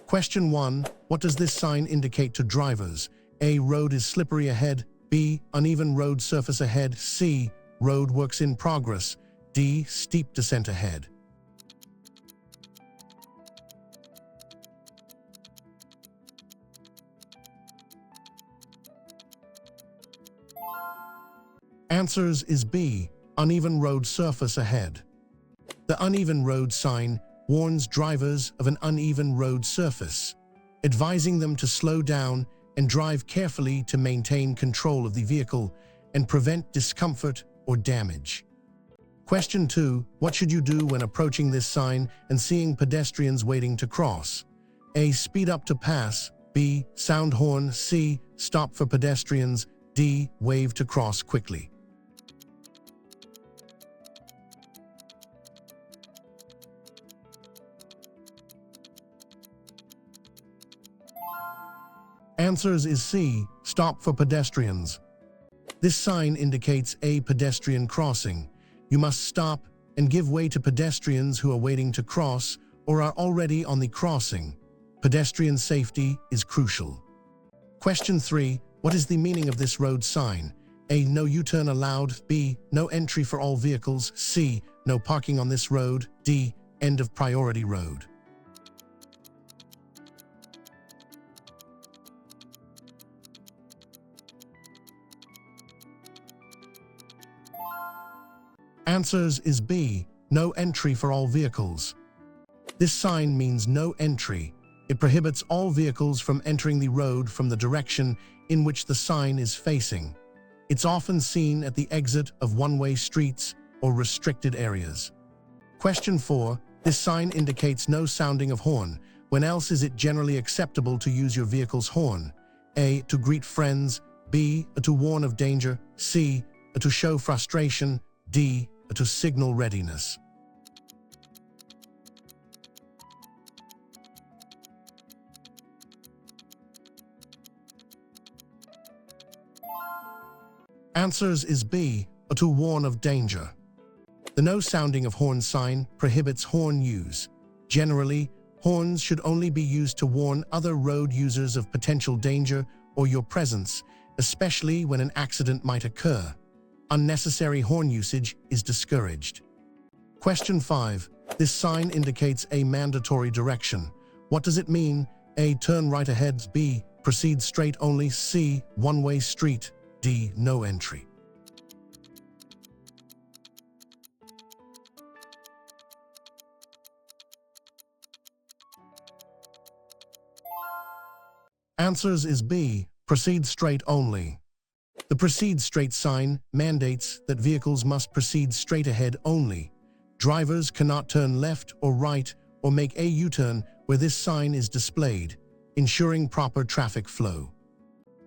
Question 1. What does this sign indicate to drivers? A. Road is slippery ahead. B. Uneven road surface ahead. C. Road works in progress. D. Steep descent ahead. Answers is B. Uneven road surface ahead. The uneven road sign warns drivers of an uneven road surface, advising them to slow down and drive carefully to maintain control of the vehicle and prevent discomfort or damage. Question 2. What should you do when approaching this sign and seeing pedestrians waiting to cross? A. Speed up to pass. B. Sound horn. C. Stop for pedestrians. D. Wave to cross quickly. Answers is C. Stop for pedestrians. This sign indicates a pedestrian crossing. You must stop and give way to pedestrians who are waiting to cross or are already on the crossing. Pedestrian safety is crucial. Question 3. What is the meaning of this road sign? A. No U-turn allowed. B. No entry for all vehicles. C. No parking on this road. D. End of priority road. Answers is B. No entry for all vehicles. This sign means no entry. It prohibits all vehicles from entering the road from the direction in which the sign is facing. It's often seen at the exit of one-way streets or restricted areas. Question 4. This sign indicates no sounding of horn. When else is it generally acceptable to use your vehicle's horn? A. To greet friends. B. To warn of danger. C. To show frustration. D. To signal readiness. Answers is B. To warn of danger. The no sounding of horn sign prohibits horn use. Generally, horns should only be used to warn other road users of potential danger or your presence, especially when an accident might occur. Unnecessary horn usage is discouraged. Question 5. This sign indicates a mandatory direction. What does it mean? A. Turn right ahead. B. Proceed straight only. C. One-way street. D. No entry. Answers is B. Proceed straight only. The proceed straight sign mandates that vehicles must proceed straight ahead only. Drivers cannot turn left or right or make a U-turn where this sign is displayed, ensuring proper traffic flow.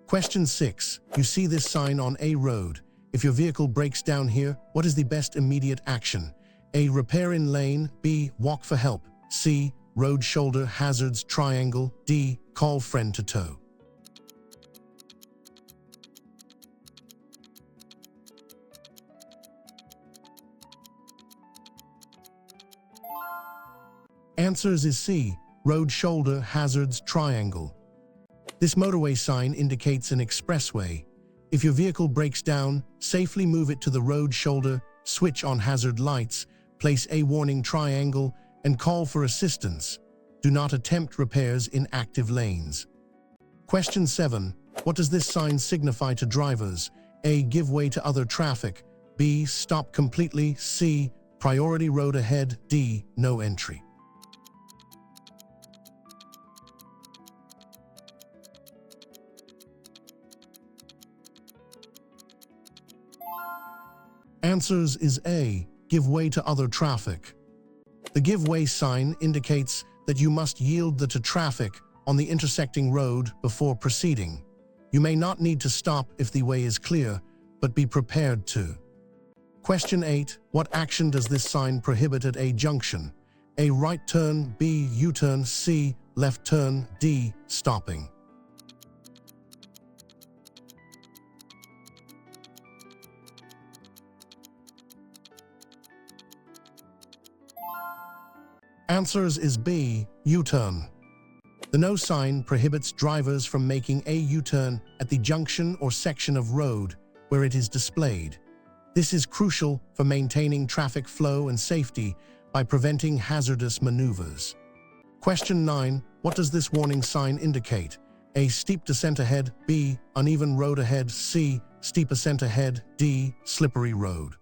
Question 6. You see this sign on a road. If your vehicle breaks down here, what is the best immediate action? A. Repair in lane. B. Walk for help. C. Road shoulder hazards triangle. D. Call friend to tow. Answers is C. Road shoulder hazards triangle. This motorway sign indicates an expressway. If your vehicle breaks down, safely move it to the road shoulder, switch on hazard lights, place a warning triangle, and call for assistance. Do not attempt repairs in active lanes. Question 7. What does this sign signify to drivers? A. Give way to other traffic. B. Stop completely. C. Priority road ahead. D. No entry. Answers is A. Give way to other traffic. The give way sign indicates that you must yield to traffic on the intersecting road before proceeding. You may not need to stop if the way is clear, but be prepared to. Question 8. What action does this sign prohibit at a junction? A. Right turn. B. U-turn. C. Left turn. D. Stopping. Answers is B. U-turn. The no sign prohibits drivers from making a U-turn at the junction or section of road where it is displayed. This is crucial for maintaining traffic flow and safety by preventing hazardous maneuvers. Question 9. What does this warning sign indicate? A. Steep descent ahead. B. Uneven road ahead. C. Steep ascent ahead. D. Slippery road.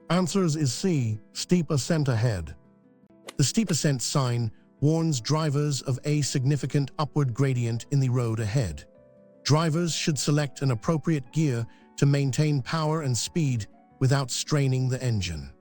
Answers is C. Steep ascent ahead. The steep ascent sign warns drivers of a significant upward gradient in the road ahead. Drivers should select an appropriate gear to maintain power and speed without straining the engine.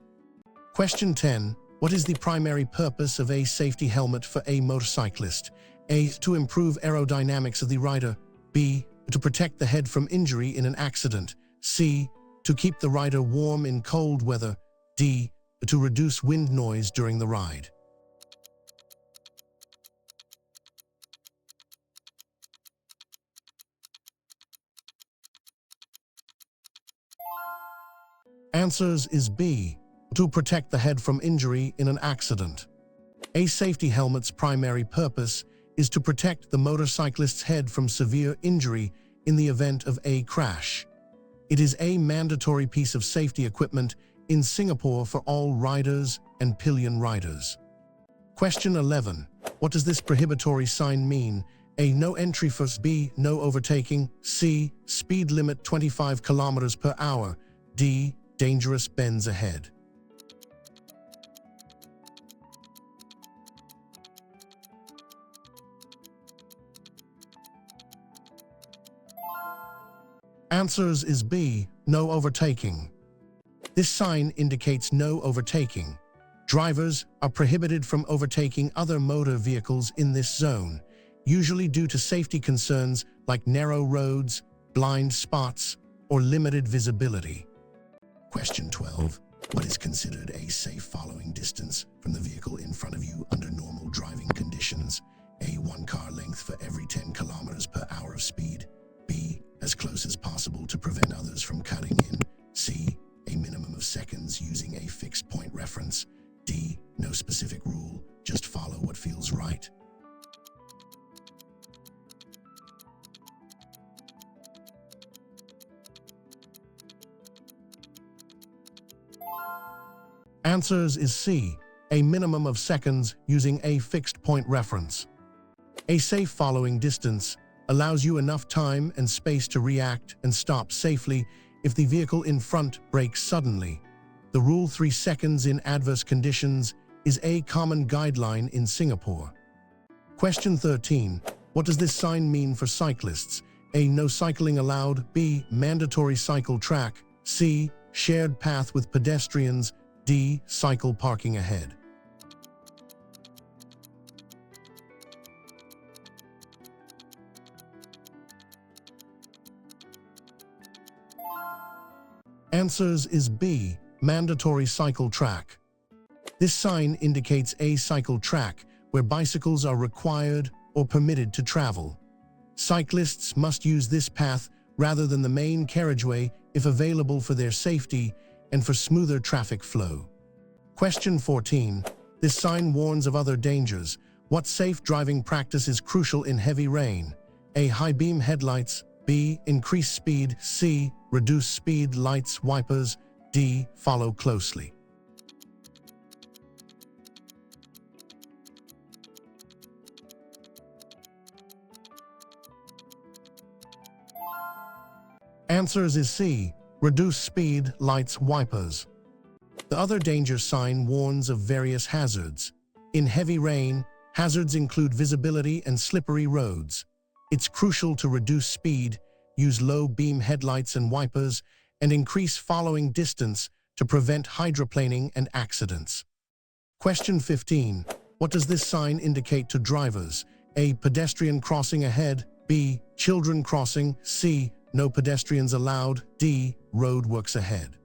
Question 10. What is the primary purpose of a safety helmet for a motorcyclist? A. To improve aerodynamics of the rider. B. To protect the head from injury in an accident. C. To keep the rider warm in cold weather. D. To reduce wind noise during the ride. Answers is B. To protect the head from injury in an accident. A safety helmet's primary purpose is to protect the motorcyclist's head from severe injury in the event of a crash. It is a mandatory piece of safety equipment in Singapore for all riders and pillion riders. Question 11. What does this prohibitory sign mean? A. No entry for. B. No overtaking. C. Speed limit 25 kilometers per hour. D. Dangerous bends ahead. Answers is B. No overtaking. This sign indicates no overtaking. Drivers are prohibited from overtaking other motor vehicles in this zone, usually due to safety concerns like narrow roads, blind spots, or limited visibility. Question 12. What is considered a safe following distance from the vehicle in front of you under normal driving conditions? A. 1 car length for every 10 kilometers per hour of speed. B. As close as possible to prevent others from cutting in. C. A minimum of seconds using a fixed point reference. D. No specific rule, just follow what feels right. Answers is C. A minimum of seconds using a fixed point reference. A safe following distance allows you enough time and space to react and stop safely if the vehicle in front brakes suddenly. The rule 3 seconds in adverse conditions is a common guideline in Singapore. Question 13. What does this sign mean for cyclists? A. No cycling allowed. B. Mandatory cycle track. C. Shared path with pedestrians. D. Cycle parking ahead. Answers is B. Mandatory cycle track. This sign indicates a cycle track where bicycles are required or permitted to travel. Cyclists must use this path rather than the main carriageway if available for their safety and for smoother traffic flow. Question 14. This sign warns of other dangers. What safe driving practice is crucial in heavy rain? A. High beam headlights. B. Increase speed. C. Reduce speed lights wipers. D. Follow closely. Answers is C. Reduce speed lights wipers. The other danger sign warns of various hazards. In heavy rain, hazards include visibility and slippery roads. It's crucial to reduce speed, use low beam headlights and wipers, and increase following distance to prevent hydroplaning and accidents. Question 15. What does this sign indicate to drivers? A. Pedestrian crossing ahead. B. Children crossing. C. No pedestrians allowed. D. Roadworks ahead.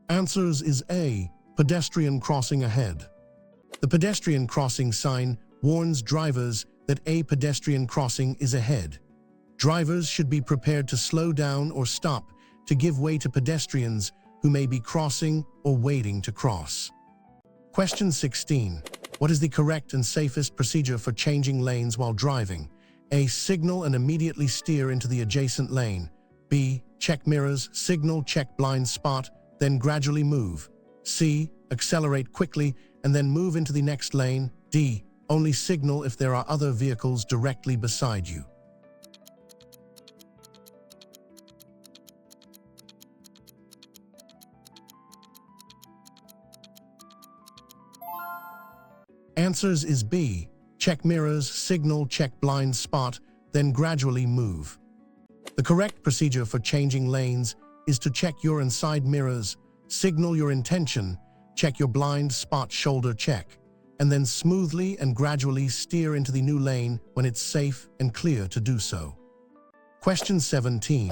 Answers is A. Pedestrian crossing ahead. The pedestrian crossing sign warns drivers that a pedestrian crossing is ahead. Drivers should be prepared to slow down or stop to give way to pedestrians who may be crossing or waiting to cross. Question 16. What is the correct and safest procedure for changing lanes while driving? A. Signal and immediately steer into the adjacent lane. B. Check mirrors, signal, check blind spot, then gradually move. C. Accelerate quickly and then move into the next lane. D. Only signal if there are other vehicles directly beside you. Answers is B. Check mirrors, signal, check blind spot, then gradually move. The correct procedure for changing lanes is to check your inside mirrors, signal your intention, check your blind spot shoulder check, and then smoothly and gradually steer into the new lane when it's safe and clear to do so. Question 17.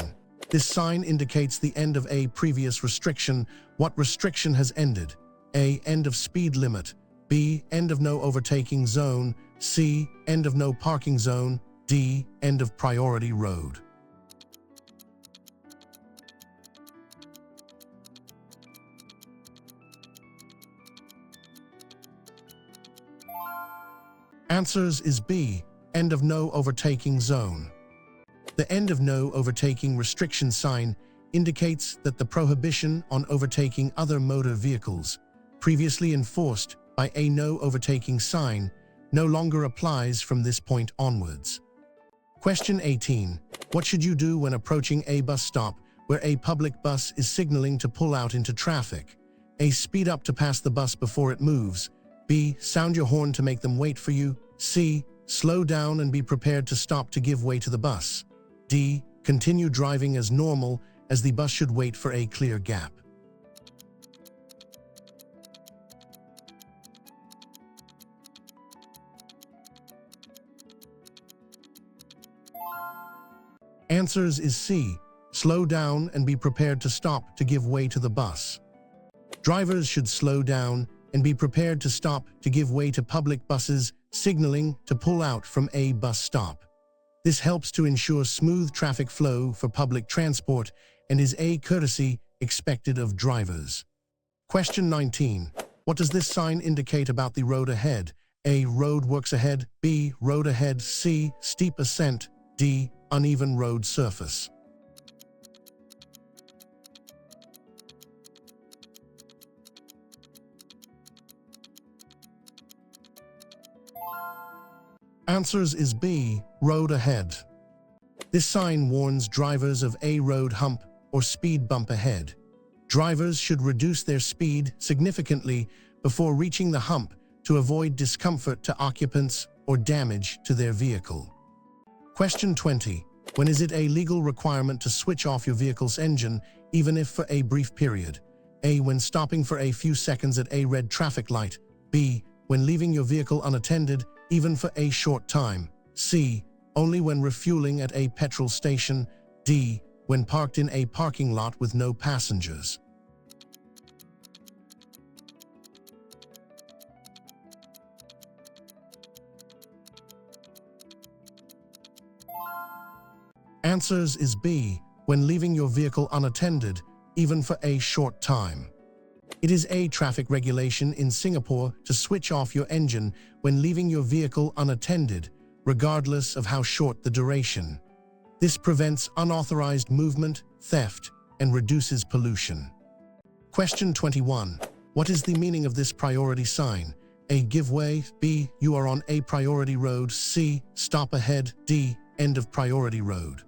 This sign indicates the end of a previous restriction. What restriction has ended? A. End of speed limit. B. End of no overtaking zone. C. End of no parking zone. D. End of priority road. Answers is B. End of no overtaking zone. The end of no overtaking restriction sign indicates that the prohibition on overtaking other motor vehicles, previously enforced by a no overtaking sign, no longer applies from this point onwards. Question 18. What should you do when approaching a bus stop where a public bus is signaling to pull out into traffic? A. Speed up to pass the bus before it moves. B. Sound your horn to make them wait for you. C. Slow down and be prepared to stop to give way to the bus. D. Continue driving as normal as the bus should wait for a clear gap. Answers is C. Slow down and be prepared to stop to give way to the bus. Drivers should slow down and be prepared to stop to give way to public buses signaling to pull out from a bus stop. This helps to ensure smooth traffic flow for public transport and is a courtesy expected of drivers. Question 19. What does this sign indicate about the road ahead? A. Road works ahead. B. Road ahead. C. Steep ascent. D. Uneven road surface. Answers is B. Road ahead. This sign warns drivers of a road hump or speed bump ahead. Drivers should reduce their speed significantly before reaching the hump to avoid discomfort to occupants or damage to their vehicle. Question 20. When is it a legal requirement to switch off your vehicle's engine, even if for a brief period? A. When stopping for a few seconds at a red traffic light. B. When leaving your vehicle unattended, even for a short time. C. Only when refueling at a petrol station. D. When parked in a parking lot with no passengers. Answers is B. When leaving your vehicle unattended, even for a short time. It is a traffic regulation in Singapore to switch off your engine when leaving your vehicle unattended, regardless of how short the duration. This prevents unauthorized movement, theft, and reduces pollution. Question 21. What is the meaning of this priority sign? A. Give way. B. You are on a priority road. C. Stop ahead. D. End of priority road.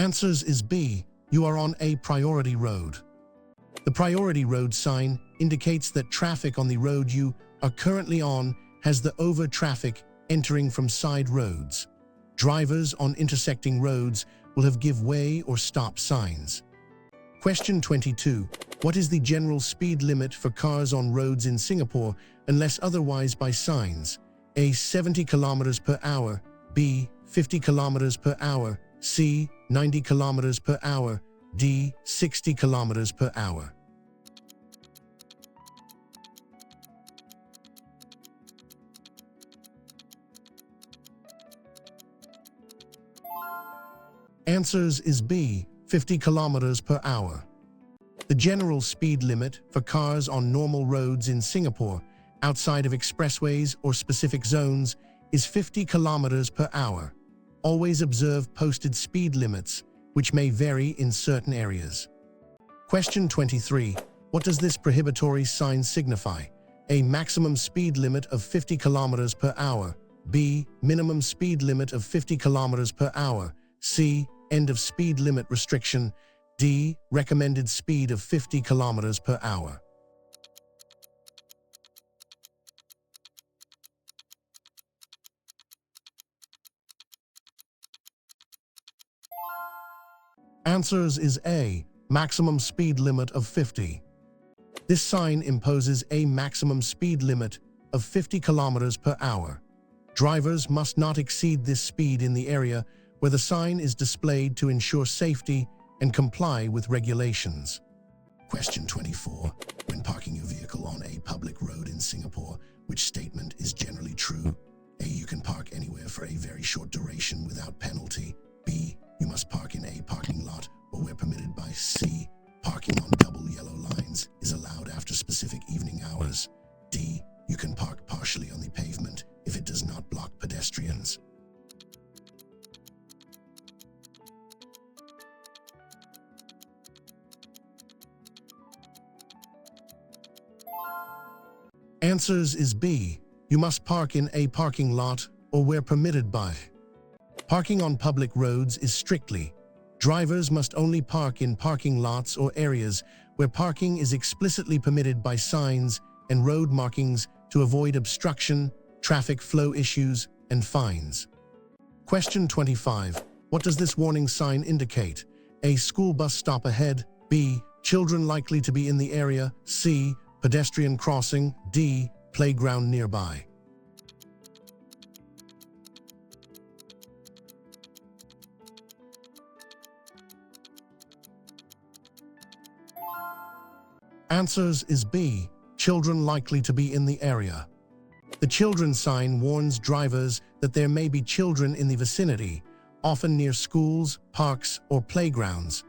Answers is B. You are on a priority road. The priority road sign indicates that traffic on the road you are currently on has the over traffic entering from side roads. Drivers on intersecting roads will have give way or stop signs. Question 22. What is the general speed limit for cars on roads in Singapore unless otherwise by signs? A. 70 kilometers per hour, B. 50 kilometers per hour, C. 90 kilometers per hour, D. 60 kilometers per hour. Answers is B. 50 kilometers per hour. The general speed limit for cars on normal roads in Singapore, outside of expressways or specific zones, is 50 kilometers per hour. Always observe posted speed limits, which may vary in certain areas. Question 23. What does this prohibitory sign signify? A. Maximum speed limit of 50 kilometers per hour. B. Minimum speed limit of 50 kilometers per hour. C. End of speed limit restriction. D. Recommended speed of 50 kilometers per hour. Answers is A. Maximum speed limit of 50. This sign imposes a maximum speed limit of 50 kilometers per hour. Drivers must not exceed this speed in the area where the sign is displayed to ensure safety and comply with regulations. Question 24. When parking your vehicle on a public road in Singapore, which statement is generally true? A. You can park anywhere for a very short duration without penalty. B. You must park in a parking lot or where permitted by. C. Parking on double yellow lines is allowed after specific evening hours. D. You can park partially on the pavement if it does not block pedestrians. Answers is B. You must park in a parking lot or where permitted by. Parking on public roads is strictly. Drivers must only park in parking lots or areas where parking is explicitly permitted by signs and road markings to avoid obstruction, traffic flow issues, and fines. Question 25. What does this warning sign indicate? A. School bus stop ahead. B. Children likely to be in the area. C. Pedestrian crossing. D. Playground nearby. Answers is B. Children likely to be in the area. The children sign warns drivers that there may be children in the vicinity, often near schools, parks, or playgrounds.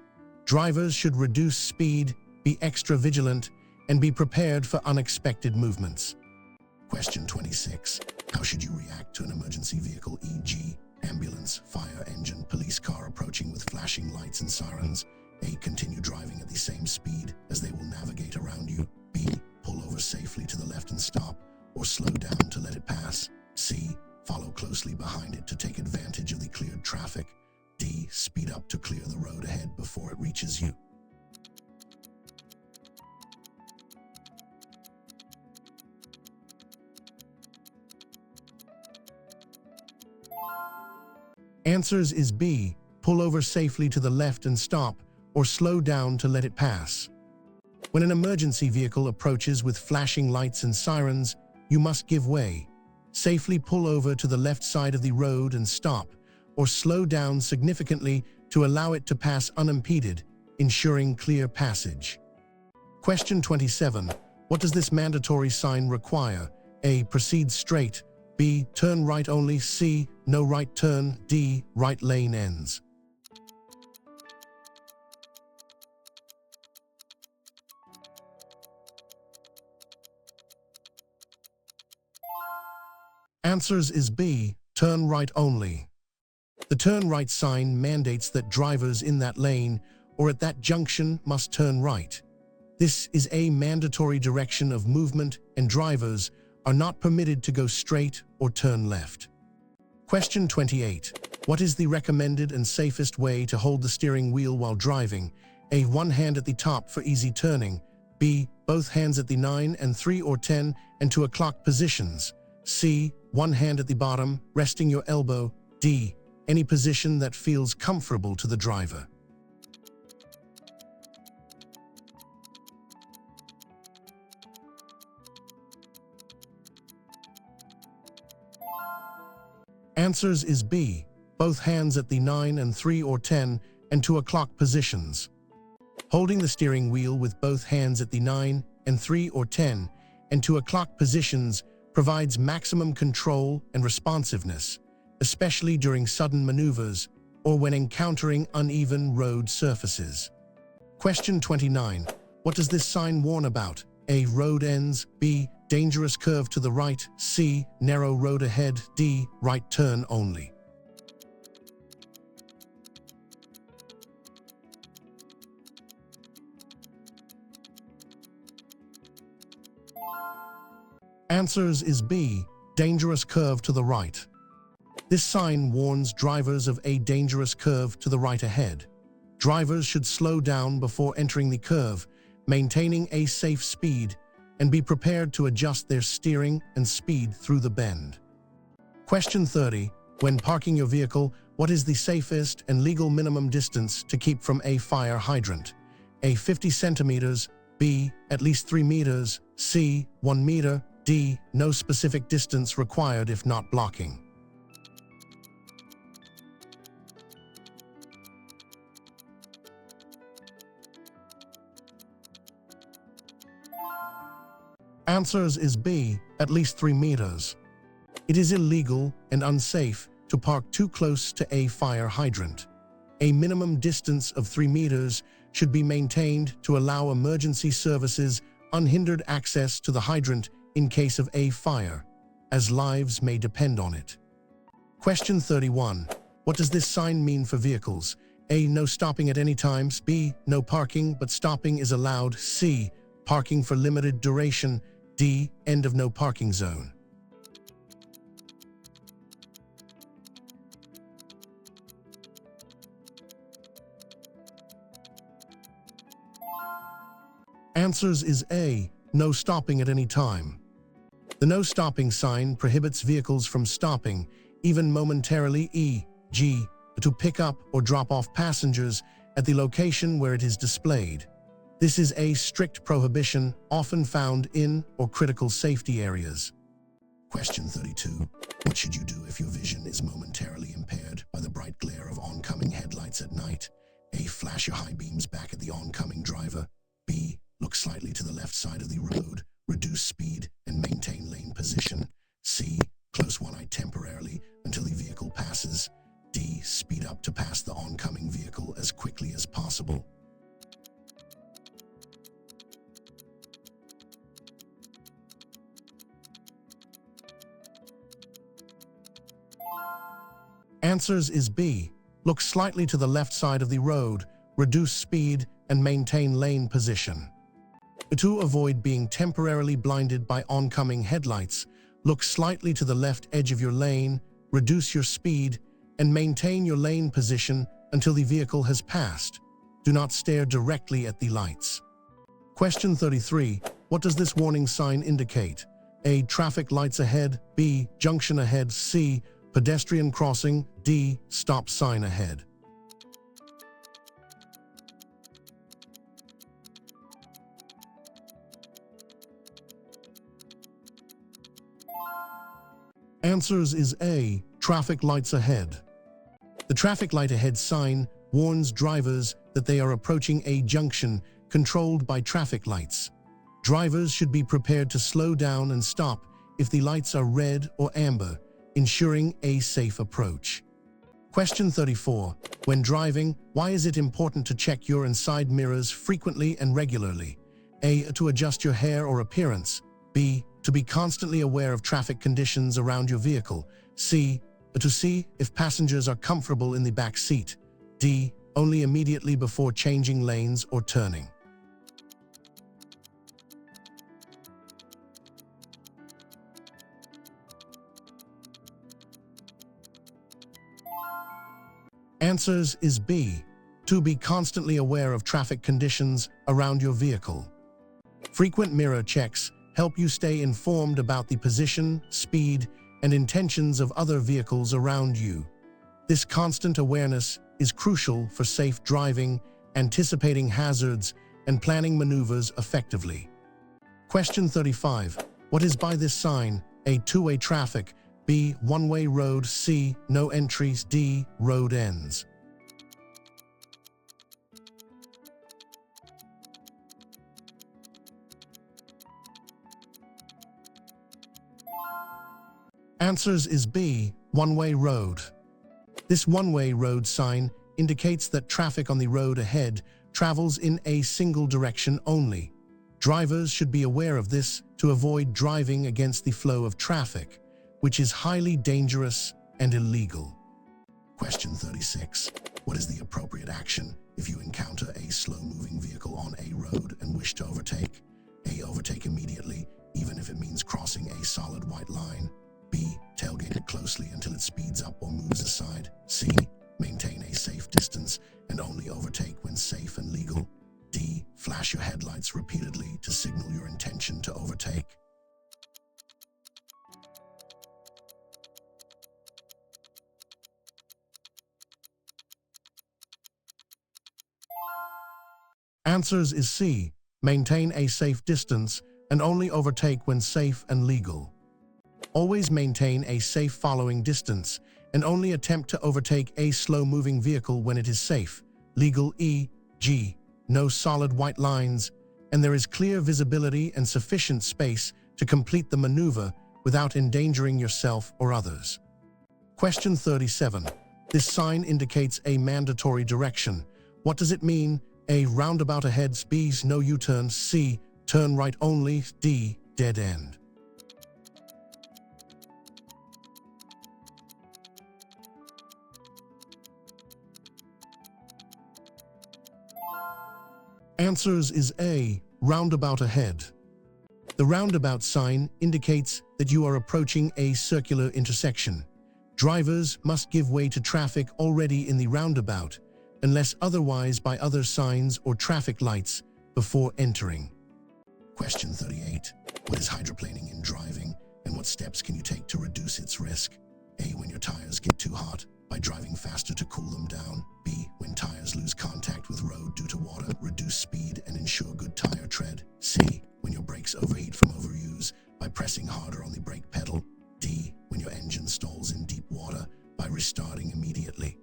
Drivers should reduce speed, be extra vigilant, and be prepared for unexpected movements. Question 26. How should you react to an emergency vehicle, e.g., ambulance, fire engine, police car approaching with flashing lights and sirens? A. Continue driving at the same speed as they will navigate around you. B. Pull over safely to the left and stop, or slow down to let it pass. C. Follow closely behind it to take advantage of the cleared traffic. D. Speed up to clear the road ahead before it reaches you. Answers is B. Pull over safely to the left and stop, or slow down to let it pass. When an emergency vehicle approaches with flashing lights and sirens, you must give way. Safely pull over to the left side of the road and stop, or slow down significantly to allow it to pass unimpeded, ensuring clear passage. Question 27. What does this mandatory sign require? A. Proceed straight. B. Turn right only. C. No right turn. D. Right lane ends. Answers is B. Turn right only. The turn right sign mandates that drivers in that lane or at that junction must turn right. This is a mandatory direction of movement, and drivers are not permitted to go straight or turn left. Question 28. What is the recommended and safest way to hold the steering wheel while driving? A. One hand at the top for easy turning. B. Both hands at the 9 and 3 or 10 and 2 o'clock positions. C. One hand at the bottom, resting your elbow. D. Any position that feels comfortable to the driver. Answers is B, both hands at the 9 and 3 or 10 and 2 o'clock positions. Holding the steering wheel with both hands at the 9 and 3 or 10 and 2 o'clock positions provides maximum control and responsiveness, especially during sudden maneuvers or when encountering uneven road surfaces. Question 29. What does this sign warn about? A. Road ends. B. Dangerous curve to the right. C. Narrow road ahead. D. Right turn only. Answers is B. Dangerous curve to the right. This sign warns drivers of a dangerous curve to the right ahead. Drivers should slow down before entering the curve, maintaining a safe speed, and be prepared to adjust their steering and speed through the bend. Question 30. When parking your vehicle, what is the safest and legal minimum distance to keep from a fire hydrant? A. 50 centimeters. B. At least 3 meters. C. 1 meter. D. No specific distance required if not blocking. Answers is B. At least 3 meters. It is illegal and unsafe to park too close to a fire hydrant. A minimum distance of 3 meters should be maintained to allow emergency services unhindered access to the hydrant in case of a fire, as lives may depend on it. Question 31. What does this sign mean for vehicles? A. No stopping at any times. B. No parking, but stopping is allowed. C. Parking for limited duration. D. End of no parking zone. Answers is A. No stopping at any time. The no stopping sign prohibits vehicles from stopping, even momentarily, e.g., to pick up or drop off passengers at the location where it is displayed. This is a strict prohibition often found in or critical safety areas. Question 32. What should you do if your vision is momentarily impaired by the bright glare of oncoming headlights at night? A. Flash your high beams back at the oncoming driver. B. Look slightly to the left side of the road, reduce speed, and maintain lane position. C. Close one eye temporarily until the vehicle passes. D. Speed up to pass the oncoming vehicle as quickly as possible. Answers is B. Look slightly to the left side of the road, reduce speed, and maintain lane position. To avoid being temporarily blinded by oncoming headlights, look slightly to the left edge of your lane, reduce your speed, and maintain your lane position until the vehicle has passed. Do not stare directly at the lights. Question 33. What does this warning sign indicate? A. Traffic lights ahead. B. Junction ahead. C. Pedestrian crossing. D. Stop sign ahead. Answers is A. Traffic lights ahead. The traffic light ahead sign warns drivers that they are approaching a junction controlled by traffic lights. Drivers should be prepared to slow down and stop if the lights are red or amber, ensuring a safe approach. Question 34. When driving, why is it important to check your and side mirrors frequently and regularly? A. To adjust your hair or appearance. B. To be constantly aware of traffic conditions around your vehicle. C. To see if passengers are comfortable in the back seat. D. Only immediately before changing lanes or turning. Answers is B. To be constantly aware of traffic conditions around your vehicle. Frequent mirror checks help you stay informed about the position, speed, and intentions of other vehicles around you. This constant awareness is crucial for safe driving, anticipating hazards, and planning maneuvers effectively. Question 35. What is by this sign? A. Two-way traffic. B. One-way road. C. No entries. D. Road ends. Answers is B. One-way road. This one-way road sign indicates that traffic on the road ahead travels in a single direction only. Drivers should be aware of this to avoid driving against the flow of traffic, which is highly dangerous and illegal. Question 36. What is the appropriate action if you encounter a slow-moving vehicle on a road and wish to overtake? A. Overtake immediately, even if it means crossing a solid white line. B. Tailgate it closely until it speeds up or moves aside. C. Maintain a safe distance and only overtake when safe and legal. D. Flash your headlights repeatedly to signal your intention to overtake. Answers is C. Maintain a safe distance and only overtake when safe and legal. Always maintain a safe following distance and only attempt to overtake a slow-moving vehicle when it is safe, legal, e.g., no solid white lines, and there is clear visibility and sufficient space to complete the maneuver without endangering yourself or others. Question 37. This sign indicates a mandatory direction. What does it mean? A. Roundabout ahead. B. No U-turn. C. Turn right only. D. Dead end. Answers is A. Roundabout ahead. The roundabout sign indicates that you are approaching a circular intersection. Drivers must give way to traffic already in the roundabout, unless otherwise by other signs or traffic lights before entering. Question 38. What is hydroplaning in driving, and what steps can you take to reduce its risk? A. When your tires get too hot, by driving faster to cool them down. B. When tires lose contact with road due to water, reduce speed and ensure good tire tread. C. When your brakes overheat from overuse, by pressing harder on the brake pedal. D. When your engine stalls in deep water, by restarting immediately.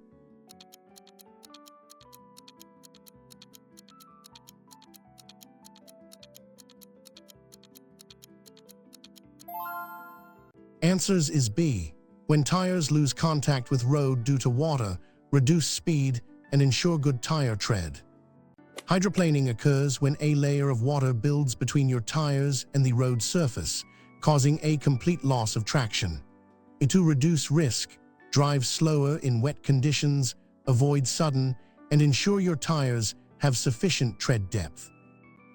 Answers is B. When tires lose contact with road due to water, reduce speed and ensure good tire tread. Hydroplaning occurs when a layer of water builds between your tires and the road surface, causing a complete loss of traction. To reduce risk, drive slower in wet conditions, avoid sudden, and ensure your tires have sufficient tread depth.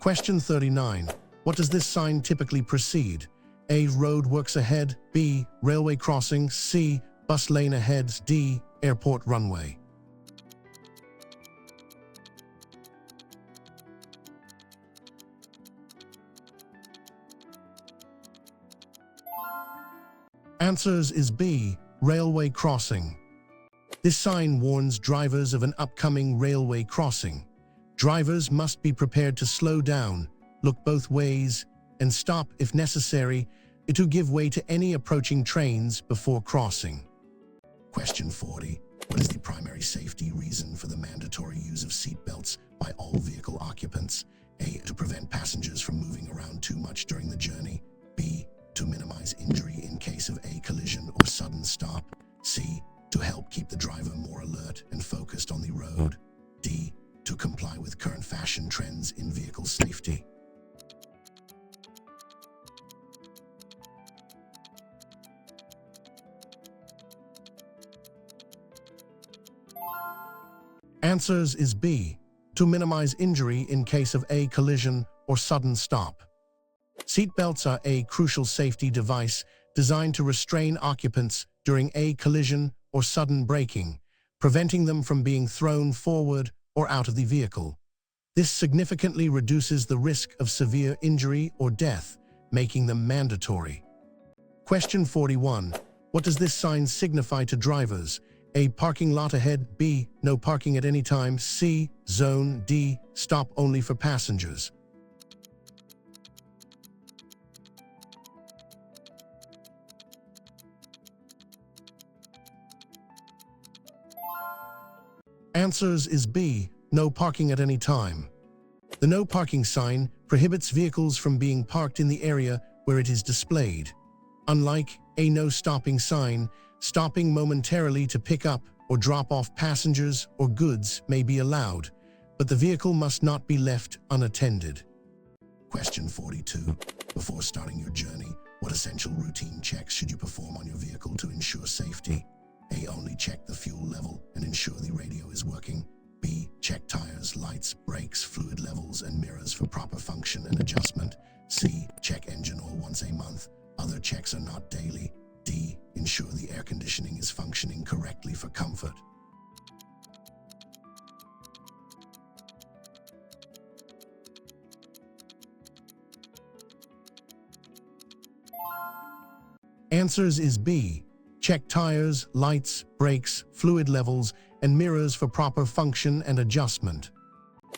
Question 39. What does this sign typically precede? A. Road works ahead. B. Railway crossing. C. Bus lane ahead. D. Airport runway. Answers is B. Railway crossing. This sign warns drivers of an upcoming railway crossing. Drivers must be prepared to slow down, look both ways, and stop if necessary to give way to any approaching trains before crossing. Question 40. What is the primary safety reason for the mandatory use of seatbelts by all vehicle occupants? A. To prevent passengers from moving around too much during the journey. B. To minimize injury in case of a collision or sudden stop. C. To help keep the driver more alert and focused on the road. D. To comply with current fashion trends in vehicle safety. Answers is B. To minimize injury in case of a collision or sudden stop. Seatbelts are a crucial safety device designed to restrain occupants during a collision or sudden braking, preventing them from being thrown forward or out of the vehicle. This significantly reduces the risk of severe injury or death, making them mandatory. Question 41. What does this sign signify to drivers? A. Parking lot ahead. B. No parking at any time. C. Zone. D. Stop only for passengers. Answers is B, no parking at any time. The no parking sign prohibits vehicles from being parked in the area where it is displayed. Unlike a no stopping sign, stopping momentarily to pick up or drop off passengers or goods may be allowed, but the vehicle must not be left unattended. Question 42. Before starting your journey, what essential routine checks should you perform on your vehicle to ensure safety? A. Only check the fuel level and ensure the radio is working. B. Check tires, lights, brakes, fluid levels, and mirrors for proper function and adjustment. C. Check engine oil once a month. Other checks are not daily. D. Ensure the air conditioning is functioning correctly for comfort. Answers is B. Check tires, lights, brakes, fluid levels, and mirrors for proper function and adjustment.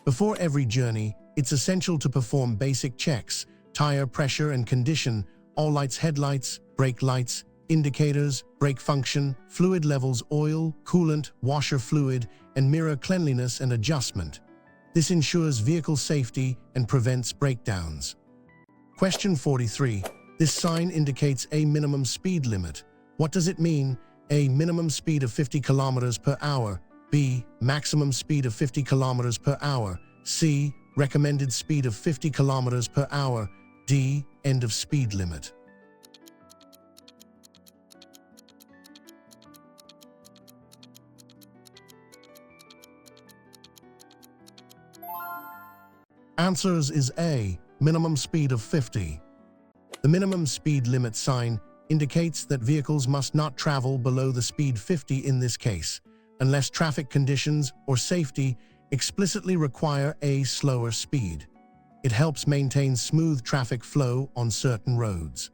Before every journey, it's essential to perform basic checks: tire pressure and condition, all lights, headlights, brake lights, indicators, brake function, fluid levels, oil, coolant, washer fluid, and mirror cleanliness and adjustment. This ensures vehicle safety and prevents breakdowns. Question 43. This sign indicates a minimum speed limit. What does it mean? A. Minimum speed of 50 kilometers per hour. B. Maximum speed of 50 kilometers per hour. C. Recommended speed of 50 kilometers per hour. D. End of speed limit. Answers is A. Minimum speed of 50. The minimum speed limit sign indicates that vehicles must not travel below the speed 50 in this case, unless traffic conditions or safety explicitly require a slower speed. It helps maintain smooth traffic flow on certain roads.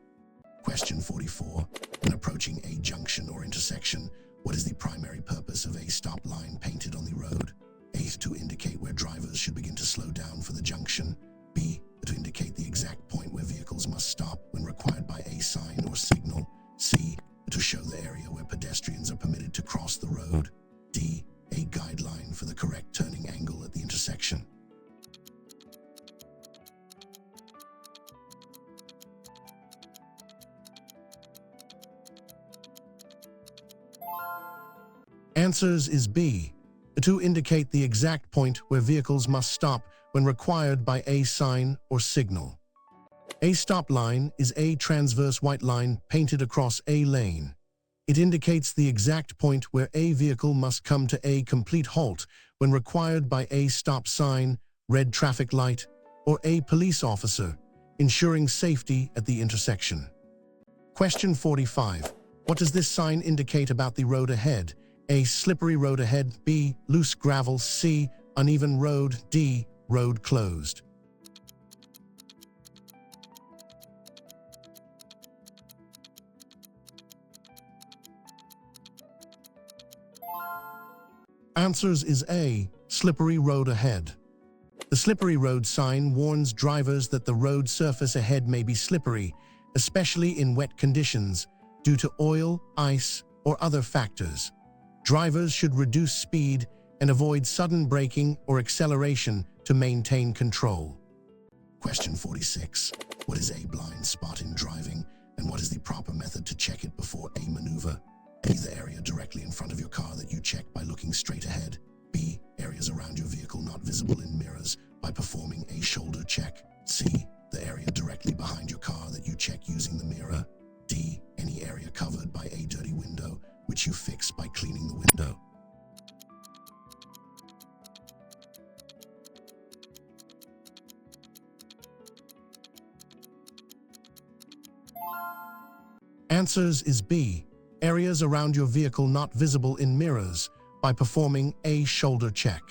Question 44. When approaching a junction or intersection, what is the primary purpose of a stop line painted on the road? A. To indicate where drivers should begin to slow down for the junction. B. To indicate the exact point where vehicles must stop when required by a sign or signal. C. To show the area where pedestrians are permitted to cross the road. D. A guideline for the correct turning angle at the intersection. Answers is B. To indicate the exact point where vehicles must stop when required by a sign or signal. A stop line is a transverse white line painted across a lane. It indicates the exact point where a vehicle must come to a complete halt when required by a stop sign, red traffic light, or a police officer, ensuring safety at the intersection. Question 45. What does this sign indicate about the road ahead? A. Slippery road ahead. B. Loose gravel. C. Uneven road. D. Road closed. Answers is A. Slippery road ahead. The slippery road sign warns drivers that the road surface ahead may be slippery, especially in wet conditions, due to oil, ice, or other factors. Drivers should reduce speed and avoid sudden braking or acceleration to maintain control. Question 46. What is a blind spot in driving, and what is the proper method to check it before a maneuver? A. The area directly in front of your car that you check by looking straight ahead. B. Areas around your vehicle not visible in mirrors by performing a shoulder check. C. The area directly behind your car that you check using the mirror. D. Any area covered by a dirty window which you fix by cleaning the window. Answers is B. Areas around your vehicle not visible in mirrors by performing a shoulder check.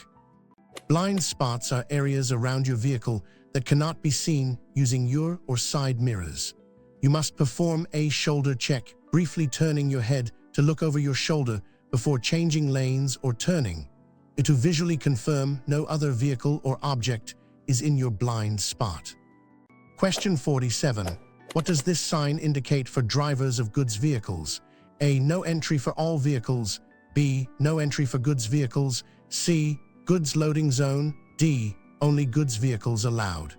Blind spots are areas around your vehicle that cannot be seen using your or side mirrors. You must perform a shoulder check, briefly turning your head to look over your shoulder before changing lanes or turning, to visually confirm no other vehicle or object is in your blind spot. Question 47. What does this sign indicate for drivers of goods vehicles? A. No entry for all vehicles. B. No entry for goods vehicles. C. Goods loading zone. D. Only goods vehicles allowed.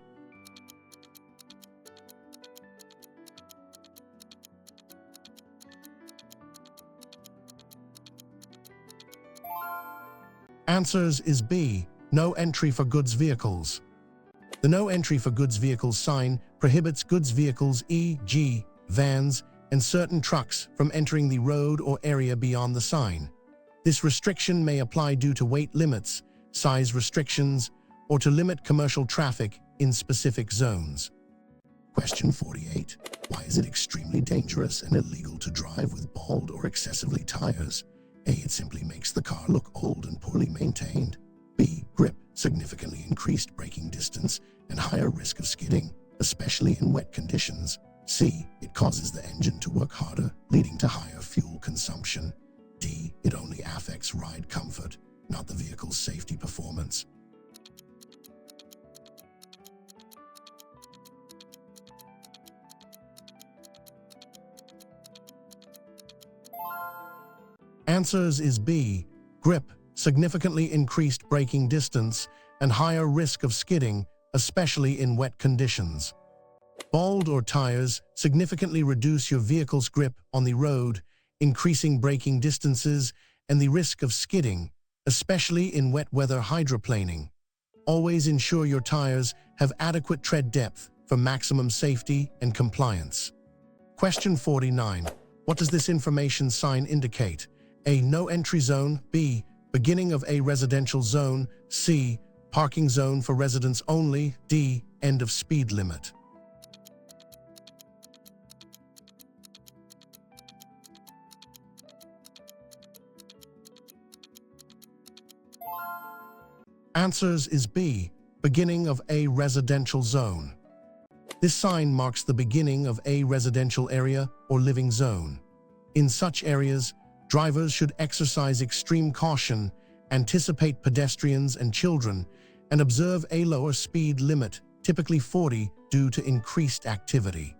Answers is B. No entry for goods vehicles. The No Entry for Goods Vehicles sign prohibits goods vehicles, e.g., vans, and certain trucks from entering the road or area beyond the sign. This restriction may apply due to weight limits, size restrictions, or to limit commercial traffic in specific zones. Question 48. Why is it extremely dangerous and illegal to drive with bald or excessively tires? A. It simply makes the car look old and poorly maintained. B. Grip, significantly increased braking distance, and higher risk of skidding, especially in wet conditions. C. It causes the engine to work harder, leading to higher fuel consumption. D. It only affects ride comfort, not the vehicle's safety performance. Answers is B. Grip, significantly increased braking distance, and higher risk of skidding, especially in wet conditions. Bald or tires significantly reduce your vehicle's grip on the road, increasing braking distances and the risk of skidding, especially in wet weather hydroplaning. Always ensure your tires have adequate tread depth for maximum safety and compliance. Question 49. What does this information sign indicate? A. No entry zone. B. Beginning of a residential zone. C. Parking zone for residents only. D. End of speed limit. Answers is B. Beginning of a residential zone. This sign marks the beginning of a residential area or living zone. In such areas, drivers should exercise extreme caution, anticipate pedestrians and children, and observe a lower speed limit, typically 40, due to increased activity.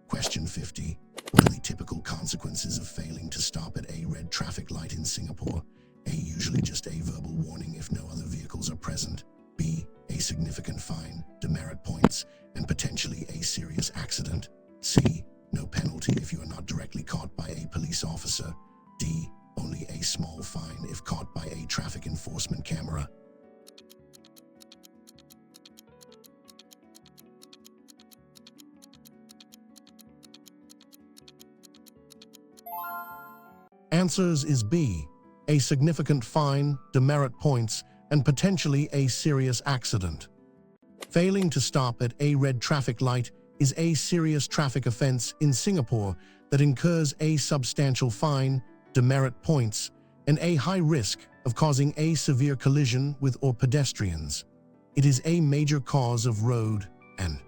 Question 50. What are the typical consequences of failing to stop at a red traffic light in Singapore? A. Usually just a verbal warning if no other vehicles are present. B. A significant fine, demerit points, and potentially a serious accident. C. No penalty if you are not directly caught by a police officer. D. Only a small fine if caught by a traffic enforcement camera. Answers is B. A significant fine, demerit points, and potentially a serious accident. Failing to stop at a red traffic light is a serious traffic offense in Singapore that incurs a substantial fine, demerit points, and a high risk of causing a severe collision with or pedestrians. It is a major cause of road and